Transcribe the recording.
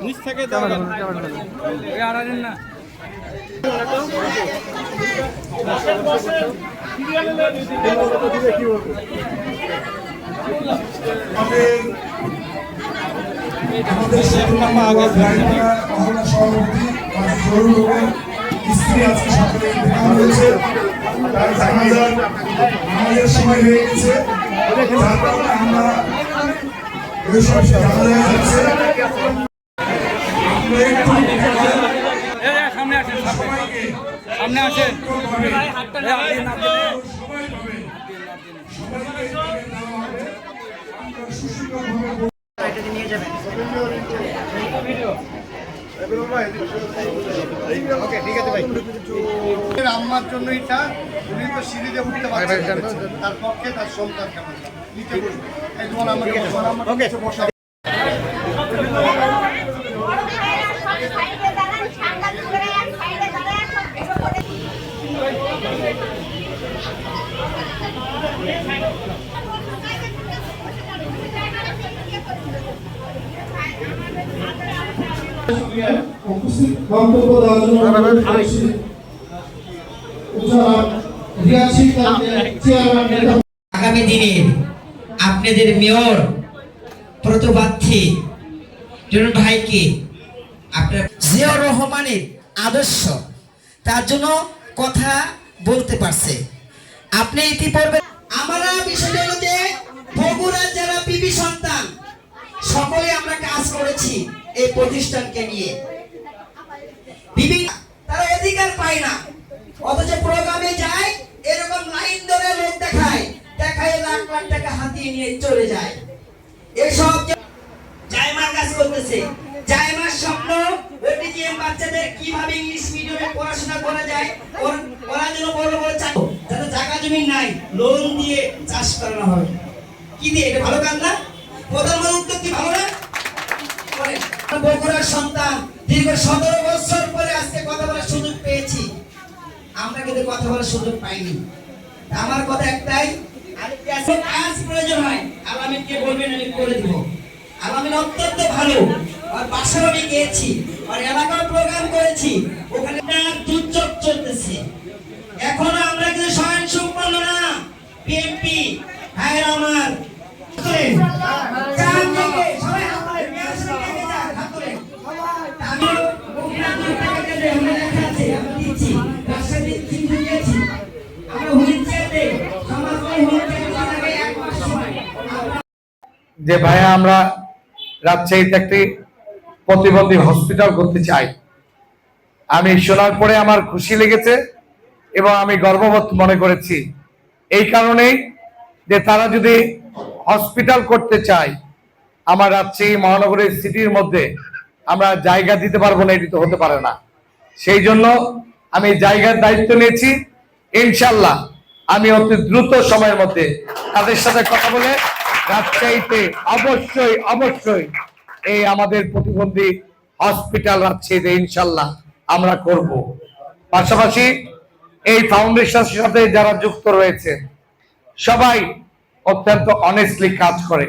নিচ থেকে আর আনেন না। আমাদের সভাপতি স্ত্রী আজকে সকালে হয়েছে, তার আমাদের সময় হয়ে গেছে, আমরা সামনে আসেন, সামনে আসেন। আম্মার জন্য এটা উনি তো সিঁড়িতে উঠতে পারছেন, তার পক্ষে তার সন্তান কেমন নিচে বসবে, এই তোমার আমাকে বসা। আগামী দিনে আপনাদের মেয়র প্রতিপ্রার্থী জন্য ভাইকে আপনার জিয়াউর রহমানের আদর্শ, তার জন্য কথা বলতে পারছে। আপনি ইতিপূর্বে আমরা বিষয়গুলোতে বগুড়ার যারা বিবি সন্তান সকলে আমরা কাজ করেছি এই প্রতিষ্ঠানকে নিয়ে। বিবি তারা অধিকার পায় না, অথচ প্রোগ্রামে যায় এরকম লাইন ধরে লোক দেখায় লাখ লাখ টাকা হাতিয়ে নিয়ে চলে যায়। এসব জায়মার কাজ করতেছে, জায়মার স্বপ্ন ওটিজিএম বাচ্চাদের কিভাবে ইংলিশ মিডিয়ামে পড়াশোনা করা যায়, ওরা যেন বড় বড় যাতে জায়গা জমি নাই লোন দিয়ে চাষ করানো হয়। কি দিয়ে? এটা ভালো কাজ না? প্রধানমন্ত্রী উদ্যোগ কি ভালো না? বগুড়ার সন্তান দীর্ঘ 17 বছর পরে আজকে কথা বলার সুযোগ পেয়েছি, আমরা কিন্তু কথা বলার সুযোগ পাইনি। আমার কথা একটাই, কাজ প্রয়োজন হয় আলামিনকে বলবেন, আমি করে দিব। আলামিন অত্যন্ত ভালো, আর বাসায় আমি গিয়েছি, আর এলাকার প্রোগ্রাম করেছি, ওখানে দুর্যোগ চলতেছে। এখনো আমরা কিন্তু স্বয়ং সম্পন্ন না। বিএনপি ভাইরা আমার যে ভাইয়া আমরা রাজশাহীতে একটি প্রতিবন্ধী হসপিটাল করতে চাই, আমি শোনার পরে আমার খুশি লেগেছে এবং আমি গর্ববোধ মনে করেছি। এই কারণেই যে তারা যদি হসপিটাল করতে চায়, আমার রাজশাহী মহানগরের সিটির মধ্যে আমরা জায়গা দিতে পারবো না, এটি তো হতে পারে না। সেই জন্য আমি জায়গার দায়িত্ব নিয়েছি। ইনশাল্লাহ আমি অতি দ্রুত সময়ের মধ্যে তাদের সাথে কথা বলে রাজশাহীতে অবশ্যই অবশ্যই এই আমাদের প্রতিবন্ধী হসপিটাল রাজশাহীতে ইনশাল্লাহ আমরা করব। পাশাপাশি এই ফাউন্ডেশনের সাথে যারা যুক্ত রয়েছে সবাই অত্যন্ত অনেস্টলি কাজ করে।